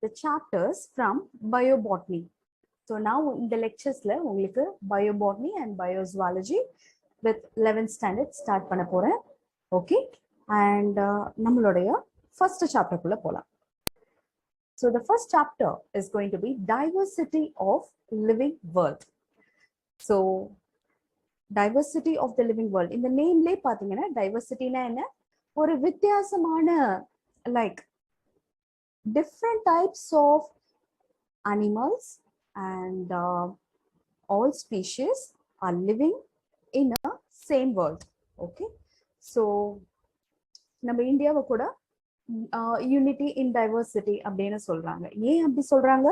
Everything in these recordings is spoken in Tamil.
the chapters from biobotany. So now in the lectures la ungalku biobotany and biozoology with 11th standard start பண்ண போறேன். Okay, and நம்மளுடைய first chapter குள்ள போலாம். So the first chapter is going to be diversity of living world. So diversity of the living world, in the name lay பாத்தீங்கன்னா diversity na என்ன, ஒரு வித்தியாசமான like different types of animals and all species are living in a same world. Okay, so நம்ம இந்தியாவை கூட unity in diversity அப்படின்னு சொல்றாங்க. ஏன் அப்படி சொல்றாங்க?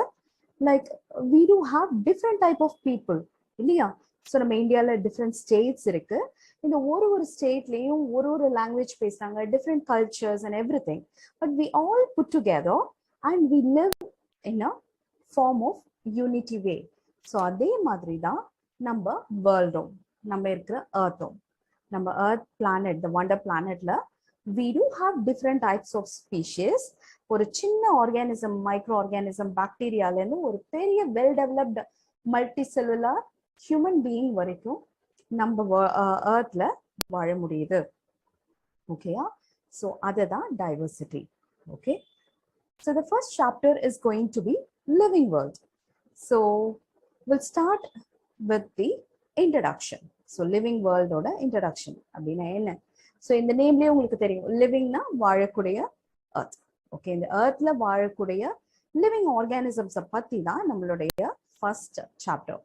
Like we do have different type of people இல்லையா? ஸோ நம்ம இந்தியால டிஃப்ரெண்ட் ஸ்டேட்ஸ் இருக்கு. இந்த ஒரு ஸ்டேட்லயும் ஒரு லாங்குவேஜ் பேசுறாங்க, different cultures and everything. But we all put together and we live in a form of unity way. So அதே மாதிரி தான் நம்ம வேர்ல்டும், நம்ம இருக்கிற எர்த்தும். நம்ம எர்த் பிளானட், த வண்டர் பிளானட்ல we do have different types of species. ஒரு சின்ன ஆர்கானிசம், மைக்ரோ ஆர்கானிசம், பாக்டீரியால இருந்து ஒரு பெரிய well developed multicellular human being வரைக்கும் நம்ம எர்த்ல வாழ முடியுது. ஓகேயா? ஸோ அதுதான் diversity. Okay, so the first chapter is going to be living world. So will start with the introduction. So living வேர்ல்டோட இன்ட்ரடக்ஷன் அப்படின்னா என்ன? ஸோ இந்த நேம்லேயே உங்களுக்கு தெரியும், லிவிங்னா வாழக்கூடிய எர்த். ஓகே, இந்த எர்த்ல வாழக்கூடிய லிவிங் ஆர்கானிசம்ஸை பற்றி தான் நம்மளுடைய ஃபர்ஸ்ட் சாப்டர்.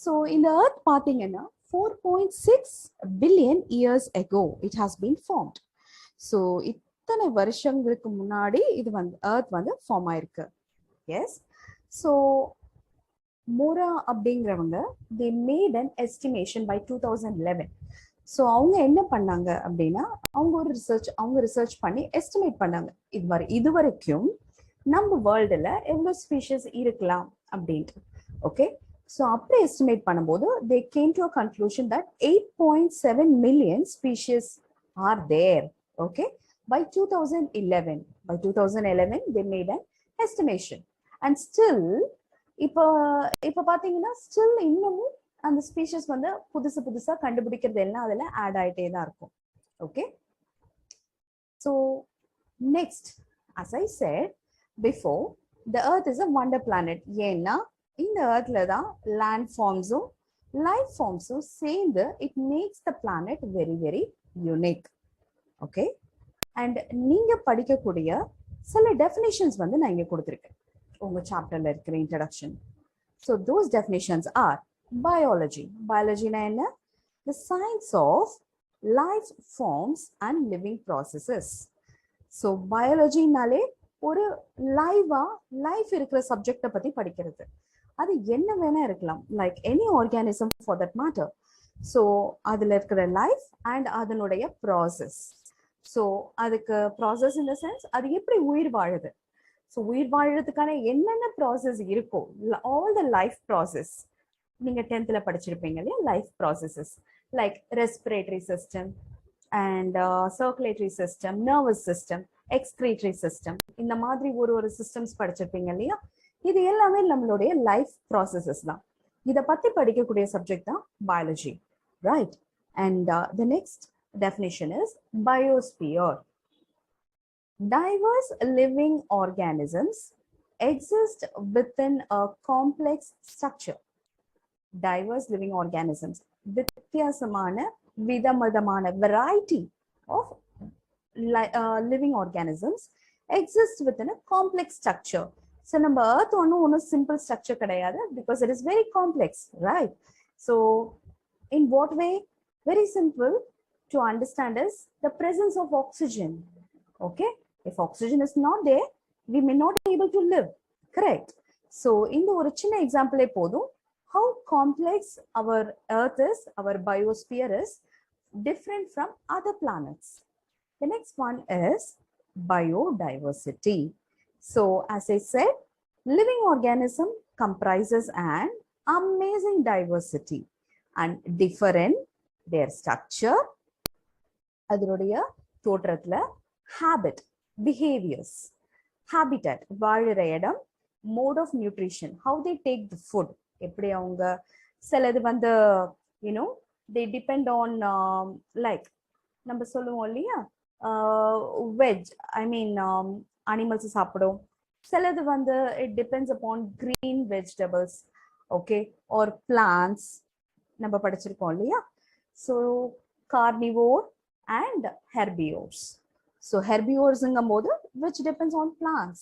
ஸோ இந்த எர்த் பார்த்தீங்கன்னா 4.6 billion years ago it has been formed. So இத்தனை வருஷங்களுக்கு முன்னாடி இது வந்து எர்த் வந்து ஃபார்ம் ஆயிருக்கு. எஸ், ஸோ மோரா அப்படிங்கிறவங்க they made an estimation by 2011. So அவங்க என்ன பண்ணாங்க அப்படின்னா, அவங்க ரிசர்ச் பண்ணி எஸ்டிமேட் பண்ணாங்க இது வரைக்கும் நம்ம வேர்ல்டுல எவ்வளோ ஸ்பீஷஸ் இருக்கலாம் அப்படின்ட்டு. ஓகே, ஸோ அப்படி எஸ்டிமேட் பண்ணும்போது they came to a conclusion that 8.7 million species are there. Okay, by 2011 they made an estimation and still இப்போ பாத்தீங்கன்னா ஸ்டில் இன்னமும் அந்த ஸ்பீஷஸ் வந்து புதுசா கண்டுபிடிக்கிறது எல்லாம் அதுல ஆட் ஆயிட்டே தான் இருக்கும். Okay, so next, as I said before, the earth is a wonder planet. ஏன்னா இந்த எர்த்ல தான் லேண்ட் ஃபார்ம்ஸும் லைஃப் ஃபார்ம்ஸும் சேர்ந்து it makes the planet very very unique. Okay, and நீங்க படிக்கக்கூடிய சில டெஃபினிஷன்ஸ் வந்து நான் இங்க கொடுத்துருக்கேன் உங்க சாப்டர்ல இருக்கிற introduction. So those definitions are biology. Biology na enna? The science of life forms and living processes. So biology nale ஒரு லைஃப் இருக்கிற சப்ஜெக்ட பத்தி படிக்கிறது. அது என்ன வேணா இருக்கலாம், like any organism for that matter. So அதுல இருக்கிற லைஃப் அண்ட் அதனுடைய ப்ராசஸ். ஸோ அதுக்கு ப்ராசஸ் இன் த சென்ஸ் அது எப்படி உயிர் வாழுது. ஸோ உயிர் வாழறதுக்கான என்னென்ன ப்ராசஸ் இருக்கோ, ஆல் த லைஃப் ப்ராசஸ் நீங்க 10th படிச்சிருப்பீங்க இல்லையா, life processes like respiratory system and circulatory system, nervous system, excretory system, இந்த மாதிரி ஒரு சிஸ்டம்ஸ் படிச்சிருப்பீங்க இல்லையா. இது எல்லாமே நம்மளுடைய லைஃப் ப்ராசஸஸ் தான். இதை பத்தி படிக்கக்கூடிய சப்ஜெக்ட் தான் biology, right? And the next definition is biosphere. Diverse living organisms exist within a complex structure. Diverse living organisms, வித்தியாசமான விதமான variety of living organisms exist within a complex structure. So நம்ம earth ஒன்னும் simple structure கிடையாது, because it is very complex, right? So in what way? Very simple to understand is the presence of oxygen. Okay, if oxygen is not there, we may not be able to live, correct? So இந்த ஒரு சின்ன எக்ஸாம்பிளே போதும் how complex our earth is, our biosphere is different from other planets. The next one is biodiversity. So as I said, living organism comprises an amazing diversity and differ in their structure, அதனுடைய தோற்றத்துல, habit, behaviors. habitat வாழுற இடம், mode of nutrition, how they take the food, எப்படி அவங்க சிலது வந்து you know they depend on like நம்ம சொல்லுவோம் இல்லையா வெஜ் ஐ மீன் அனிமல்ஸ் சாப்பிடும், சிலது வந்து it depends upon green vegetables, okay, or plants நம்ம படிச்சிருக்கோம் இல்லையா. So carnivore and herbivores. So herbivores போது which depends on plants,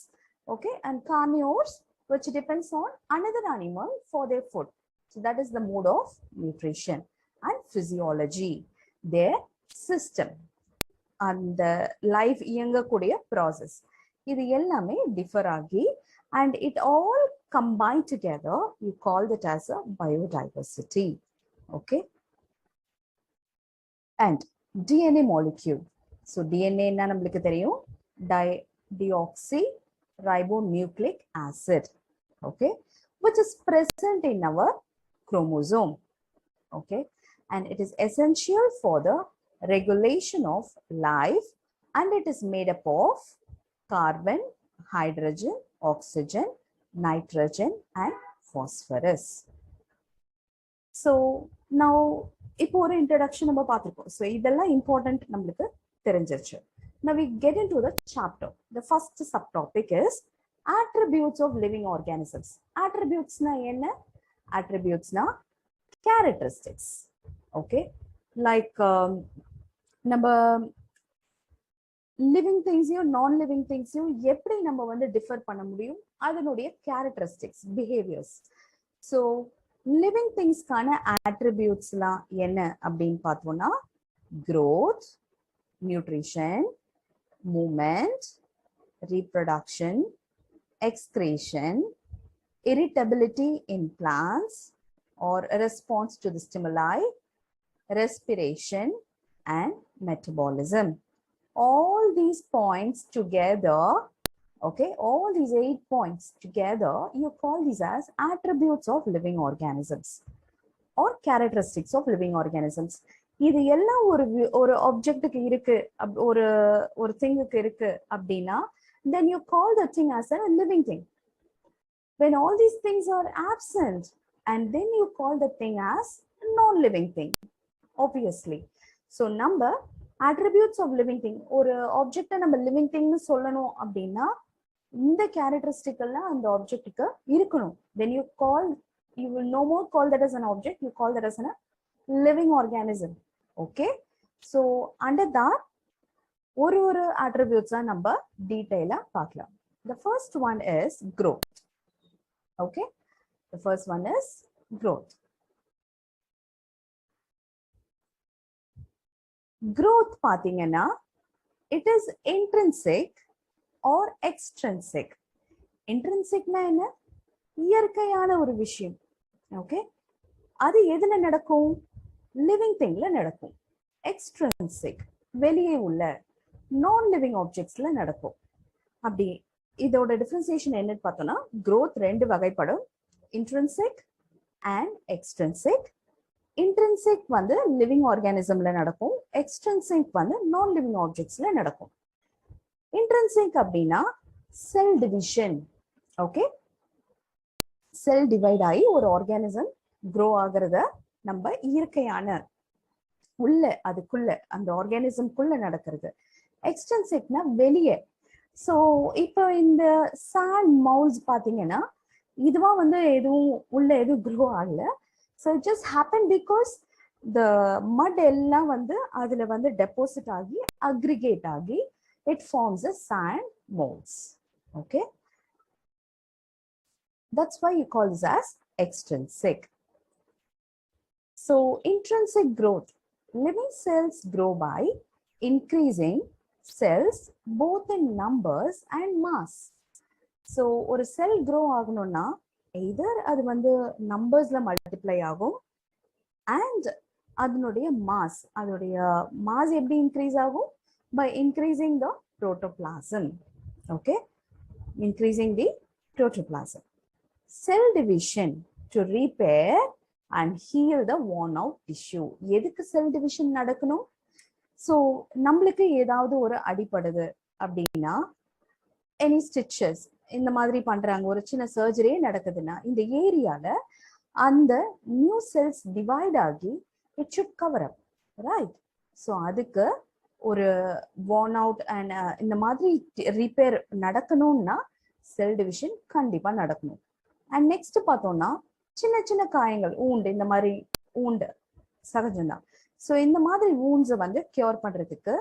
okay, and carnivores which depends on another animal for their food. So that is the mode of nutrition and physiology, their system and the life இயங்கக்கூடிய process. இது எல்லாமே differ ஆகி and it all combined together, you call that as a biodiversity, okay. And DNA molecule. So DNA என்ன நம்மளுக்கு தெரியும், deoxyribonucleic acid, okay, which is present in our chromosome, okay, and it is essential for the regulation of life, and it is made up of carbon, hydrogen, oxygen, nitrogen and phosphorus. So now இப்போ ஒரு இன்ட்ரோடக்ஷன் நம்ம பார்த்திருக்கோம். ஸோ இதெல்லாம் இம்பார்ட்டன்ட் நம்மளுக்கு தெரிஞ்சிருச்சு. Now we get into the chapter. The first subtopic is attributes of living organisms. Attributes na enna? Attributes na characteristics. Okay, like நம்ம லிவிங் திங்ஸையும் நான் லிவிங் திங்ஸையும் எப்படி நம்ம வந்து டிஃபர் பண்ண முடியும், அதனுடைய கேரக்டரிஸ்டிக்ஸ், பிஹேவியர்ஸ். ஸோ லிவிங் திங்ஸ்க்கான ஆட்ரிபியூட்ஸ்லாம் என்ன அப்படின்னு பார்த்தோம்னா growth, nutrition, movement, reproduction, excretion, irritability in plants or a response to the stimuli, respiration and metabolism. All these points together, okay, all these 8 points together, you call these as attributes of living organisms or characteristics of living organisms. இது எல்லாம் ஒரு ஆப்ஜெக்ட்டுக்கு இருக்கு, ஒரு திங்குக்கு இருக்கு அப்படின்னா then you call the thing as a living thing. When all these things are absent, and then you call the thing as non-living thing, obviously. So number attributes of living thing, ஒரு ஆப்ஜெக்ட்டை நம்ம லிவிங் திங்னு சொல்லணும் அப்படின்னா இந்த கேரக்டரிஸ்டிக் எல்லாம் அந்த ஆப்ஜெக்ட்டுக்கு இருக்கணும். then you will no more call that as an object, you call that as a living organism, okay. So under that ஒரு attributes நம்ம டீடைலா பார்க்கலாம். The first one is growth, okay. The first one is growth. Growth பாத்தீங்கன்னா it is intrinsic or extrinsic. Intrinsic na என்ன, இயற்கையான ஒரு விஷயம், okay. அது எதுல நடக்கும், லிவிங் திங்ல நடக்கும். எக்ஸ்ட்ரின்சிக் வெளியே உள்ள நான் லிவிங் ஆப்ஜெக்ட்ஸ்ல நடக்கும். அப்படி இதோட டிஃபரன்சியேஷன் என்னன்னு பார்த்தோம்னா growth ரெண்டு வகைப்படும், இன்ட்ரின்சிக் அண்ட் எக்ஸ்ட்ரின்சிக். இன்ட்ரின்சிக் வந்து லிவிங் ஆர்கானிசம்ல நடக்கும், எக்ஸ்ட்ரின்சிக் வந்து நான் லிவிங் ஆப்ஜெக்ட்ஸ்ல நடக்கும். இன்ட்ரின்சிக் அப்படின்னா செல் டிவிஷன், ஓகே. செல் டிவைட் ஆகி ஒரு ஆர்கானிசம் க்ரோ ஆகிறத நம்ம இயற்கையான உள்ள அதுக்குள்ள அந்த ஆர்கானிசம்குள்ள நடக்கிறது. எக்ஸ்டென்சிக்னா வெளியே. ஸோ இப்போ இந்த சாண்ட் மவுல்ஸ் பார்த்தீங்கன்னா இதுவா வந்து எதுவும் உள்ள எதுவும் க்ரோ ஆகல. So it just happen because the மட் எல்லாம் வந்து அதுல வந்து டெபாசிட் ஆகி அக்ரிகேட் ஆகி it forms a sand moulds, okay. That's why you call this as extrinsic. So intrinsic growth, living cells grow by increasing cells both in numbers and mass. So ஒரு cell grow ஆகணும்னா either அது வந்து நம்பர்ஸ்ல மல்டிப்ளை ஆகும் and அதனுடைய மாஸ் எப்படி இன்க்ரீஸ் ஆகும், by increasing the protoplasm, okay, increasing the protoplasm. Cell division to repair and heal the worn out tissue. எதுக்கு செல் டிவிஷன் நடக்கணும்? ஸோ நம்மளுக்கு ஏதாவது ஒரு அடிப்படுது அப்படின்னா எனி ஸ்டிச்சஸ் இந்த மாதிரி பண்றாங்க, ஒரு சின்ன சர்ஜரியே நடக்குதுன்னா இந்த ஏரியால அந்த நியூ செல்ஸ் டிவைட் ஆகி it should cover up, right? So அதுக்கு ஒரு worn அவுட் அண்ட் இந்த மாதிரி ரிப்பேர் நடக்கணும்னா செல் டிவிஷன் கண்டிப்பா நடக்கணும். அண்ட் நெக்ஸ்ட் பார்த்தோம்னா சின்ன சின்ன காயங்கள், ஊண்டு, இந்த மாதிரி ஊண்டு சகஜம்தான். ஸோ இந்த மாதிரி ஊண்ட்ஸை வந்து கியூர் பண்றதுக்கு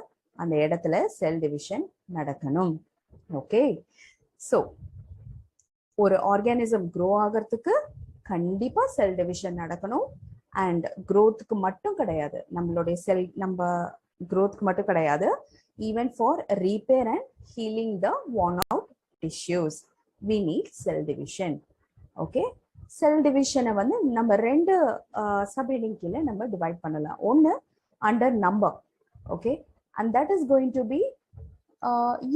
அந்த இடத்துல செல் டிவிஷன் நடக்கணும். ஓகே, ஸோ ஒரு ஆர்கானிசம் க்ரோ ஆகிறதுக்கு கண்டிப்பா செல் டிவிஷன் நடக்கணும். அண்ட் க்ரோத்துக்கு மட்டும் கிடையாது, நம்மளுடைய செல் நம்ம க்ரோத்துக்கு மட்டும் கிடையாது, even for repair and healing the worn out tissues we need cell division. Okay, cell டிவிஷனை வந்து நம்ம ரெண்டு சப்ஹெட்டிங் கீழே நம்ம டிவைட் பண்ணலாம். ஒன்று under number, okay, and that is going to be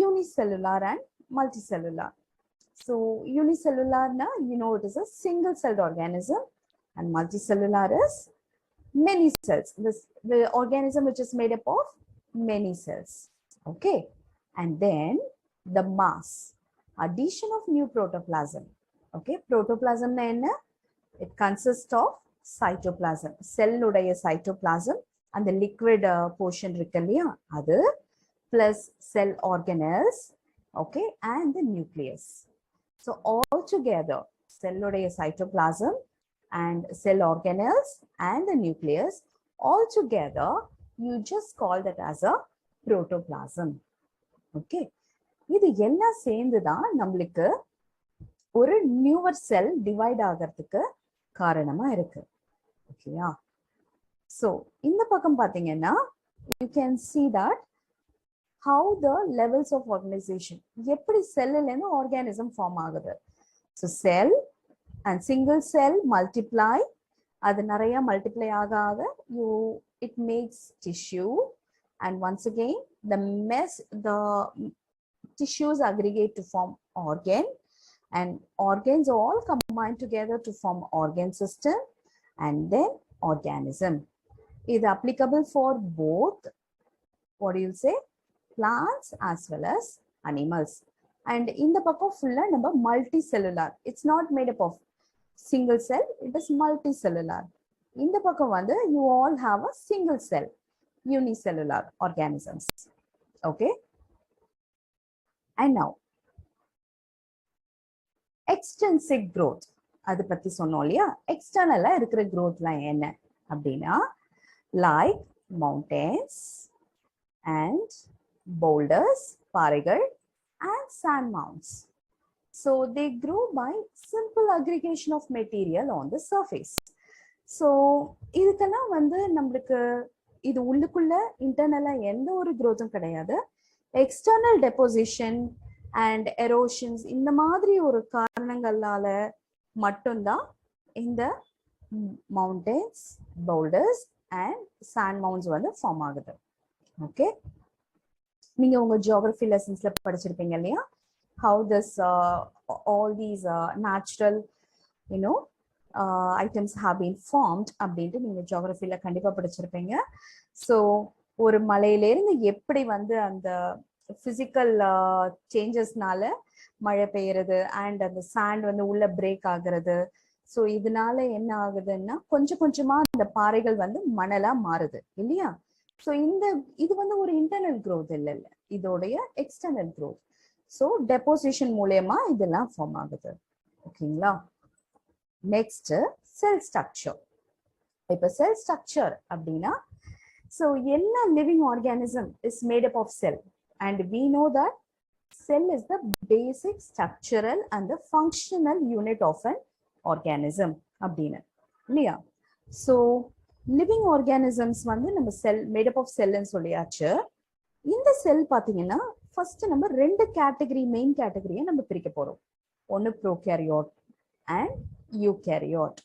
unicellular and multicellular. So unicellular na, you know, it is a single celled organism, and multicellular is many cells, the organism which is made up of many cells. Okay, and then the mass, addition of new protoplasm. Okay, protoplasm na enna, it consists of cytoplasm, cell udaya cytoplasm and the liquid portion irukkalliya adu, plus cell organelles, okay, and the nucleus. So all together cell udaya cytoplasm and cell organelles and the nucleus, all together you just call that as a protoplasm. Okay, இது எல்லாம் சேர்ந்து தான் நம்மளுக்கு ஒரு நியூவர் செல் டிவைட் ஆகிறதுக்கு காரணமா இருக்கு. ஓகேயா? ஸோ இந்த பக்கம் பார்த்தீங்கன்னா you can see that how the levels of organization, எப்படி செல்லுல இருந்து ஆர்கானிசம் ஃபார்ம் ஆகுது. So sell and single cell multiply, அது நிறைய மல்டிப்ளை ஆக ஆக it makes tissue, and once again the tissues aggregate to form organ, and organs all combine together to form organ system and then organism. Is applicable for both, what do you say, plants as well as animals. And in the pakam fulla number multicellular, it's not made up of single cell, it is multicellular. In the pakam vanda you all have a single cell unicellular organisms. Okay, and now extrinsic growth, அது பத்தி சொன்னோம் இல்லையா. எக்ஸ்டர்னலா இருக்கிற growthலாம் என்ன அப்படின்னா, like mountains and boulders, பாறைகள், and sand mounds. So they grow by simple aggregation of material on the surface. So இதுக்கெல்லாம் வந்து நம்மளுக்கு இது உள்ளுக்குள்ள இன்டர்னலா எந்த ஒரு growthம் கிடையாது. எக்ஸ்டர்னல் டெபோசிஷன் அண்ட் எரோஷன்ஸ் இந்த மாதிரி ஒரு காரணங்களால மட்டும்தான் இந்த மவுண்டன்ஸ், பவுல்டர்ஸ் அண்ட் சாண்ட் மவுண்ட்ஸ் வந்து ஃபார்ம் ஆகுது. ஓகே, நீங்க உங்க ஜியோகிராஃபி லெசன்ஸ்ல படிச்சிருப்பீங்க இல்லையா, how this all these natural items have been formed அப்படின்ட்டு நீங்க ஜியோகிராஃபில கண்டிப்பா படிச்சிருப்பீங்க. ஸோ ஒரு மலையிலிருந்து எப்படி வந்து அந்த பிசிக்கல் சேஞ்சஸ்னால மழை பெய்யறது அண்ட் அந்த சாண்ட் வந்து உள்ள பிரேக் ஆகுறது. ஸோ இதனால என்ன ஆகுதுன்னா கொஞ்சம் கொஞ்சமா அந்த பாறைகள் வந்து மணலா மாறுது இல்லையா. ஸோ இது வந்து ஒரு இன்டர்னல் க்ரோத் இல்லை, இதோடைய எக்ஸ்டர்னல் க்ரோத். ஸோ டெபோசிஷன் மூலயமா இதெல்லாம் ஃபார்ம் ஆகுது. ஓகேங்களா? நெக்ஸ்ட் செல் ஸ்ட்ரக்சர். இப்ப செல் ஸ்ட்ரக்சர் அப்படின்னா, so எல்லா living organism is made up of cell, and we know that cell is the basic structural and the functional unit of an organism அப்படினு இல்லையா. so living organisms வந்து நம்ம செல் made up of cell ன்னு சொல்லியாச்சு. இந்த செல் பாத்தீங்கன்னா ஃபர்ஸ்ட் நம்ம ரெண்டு கேட்டகரி, மெயின் கேட்டகரியை நம்ம பிரிக்க போறோம். ஒன்னு ப்ரோகாரியோட் அண்ட் யூகாரியோட்.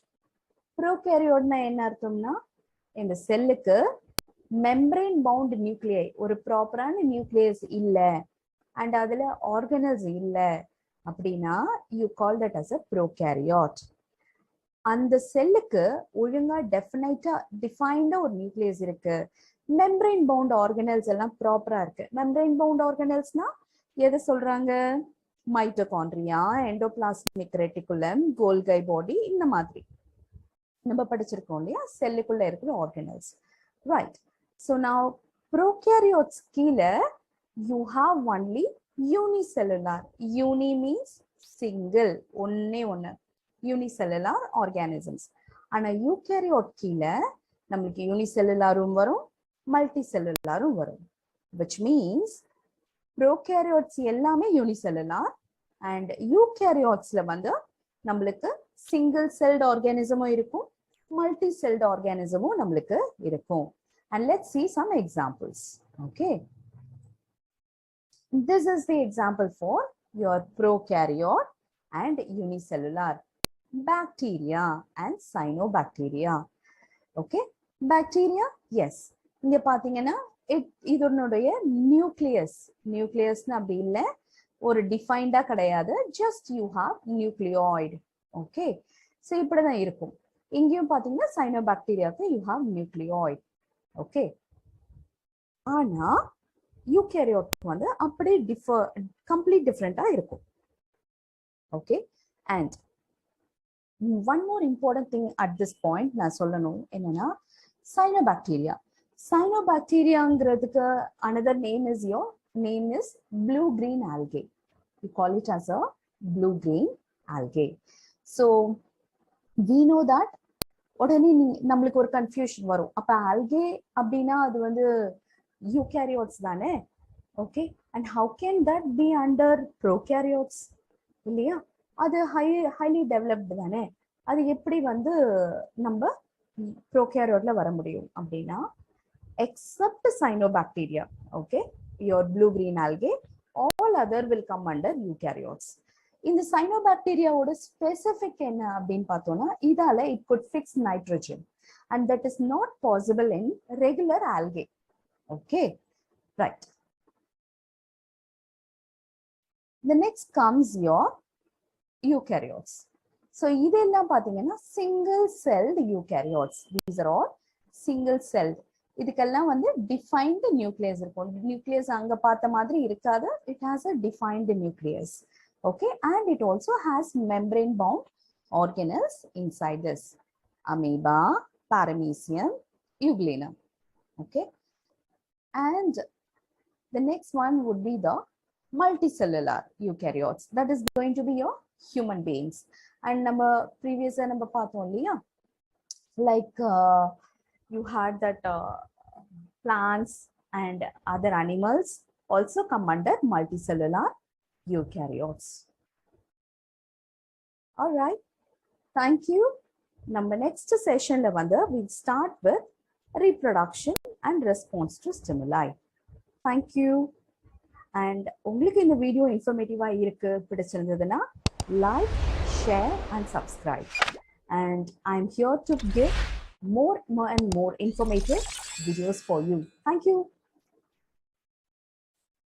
ப்ரோகாரியோட்னா என்ன அர்த்தம்னா, இந்த செல்லுக்கு மெம்பரேன் பவுண்ட் நியூக்ளியை, ஒரு ப்ராப்பரான நியூக்ளியஸ் இல்ல அண்ட் அதுல ஆர்கனல்ஸ் இல்ல அப்படின்னா you call that as a prokaryote. அந்த செல்லுக்கு ஒழுங்கா டெஃபினைட்டா டிஃபைன்டா ஒரு நியூக்ளியஸ் இருக்கு, மெம்பரேன் பவுண்ட் ஆர்கனல்ஸ் எல்லாம் ப்ராப்பரா இருக்கு. மெம்பரேன் பவுண்ட் ஆர்கனல்ஸ்னா எதை சொல்றாங்க? மைட்டோகாண்ட்ரியா, எண்டோபிளாஸ்மிக் ரெட்டிகுலம், கோல்கை பாடி, இந்த மாதிரி நம்ம படிச்சிருக்கோம் இல்லையா, செல்லுக்குள்ள இருக்கிற organelles. Right. So now prokaryotes கீழே you have only unicellular. Uni means single, ஒன்னே ஒன்று, unicellular organisms. ஆனா யூகேரியோட் கீழே நம்மளுக்கு யூனிசெல்லுலாரும் வரும், மல்டிசெல்லுலாரும் வரும். which means ப்ரோகாரியோட்ஸ் எல்லாமே யூனிசெல்லுலார் அண்ட் யூகேரியோட்ஸ்ல வந்து நம்மளுக்கு சிங்கிள் செல்ட் ஆர்கானிசமும் இருக்கும், மல்டி செல்ட் ஆர்கானிசமும் நம்மளுக்கு இருக்கும். and let's see some examples. Okay, this is the example for your prokaryote and unicellular. Bacteria and cyanobacteria. Okay, bacteria, yes, இங்க பாத்தீங்கன்னா இதனுடைய நியூக்ளியஸ்னு அப்படி இல்லை, ஒரு டிஃபைன்டா கிடையாது, just you have nucleoid. Okay, so இப்படிதான் இருக்கும். இங்கேயும் பாத்தீங்கன்னா சைனோபாக்டீரியாவுக்கு யூ ஹாவ் நியூக்ளியாய்டு. ஓகே, ஆனா யூகேரியோட் வந்து அப்படியே கம்ப்ளீட் டிஃப்ரெண்டா இருக்கும். Okay, and one more important thing at this point நான் சொல்லணும் என்னன்னா, சைனோபாக்டீரியா. சைனோபாக்டீரியாங்கிறதுக்கு another name is blue green algae. You call it as a blue green algae. So we know that உடனே நம்மளுக்கு ஒரு கன்ஃபியூஷன் வரும், அப்ப ஆல்கே அப்படின்னா அது வந்து யூகேரியோட்ஸ் தானே? Okay, and how can that be under prokaryotes இல்லையா? அது ஹைலி டெவலப்டு தானே, அது எப்படி வந்து நம்ம ப்ரோகேரியோட்ல வர முடியும் அப்படின்னா, except cyanobacteria, okay, your blue green algae, all other will come under eukaryotes. இந்த cyanobacteria ஓட specific என்ன அப்படின்னு பார்த்தோம்னா, இதால it could fix nitrogen and that is not possible in regular algae. Okay, right. The next comes your eukaryotes. So இதெல்லாம் பாத்தீங்கன்னா single celled eukaryotes. These are all single celled. இதுக்கெல்லாம் வந்து டிஃபைன்டு நியூக்ளியஸ் இருக்கும். நியூக்ளியஸ் அங்க பார்த்த மாதிரி இருக்காது, it has a defined nucleus. Okay, and it also has membrane bound organelles inside this, amoeba, paramecium, euglena. Okay, and the next one would be the multicellular eukaryotes. That is going to be your human beings. And நம்ம ப்ரீவியஸா நம்ம பார்த்தோம் இல்லையா, like you had that plants and other animals also come under multicellular eukaryotes. All right, thank you. Number next session la vanda we'll start with reproduction and response to stimuli. Thank you. And உங்களுக்கு இந்த வீடியோ இன்ஃபர்மேட்டிவா இருக்கு பிடிச்சிருந்ததுன்னா like, share and subscribe. And I'm here to give more and more informative videos for you. Thank you.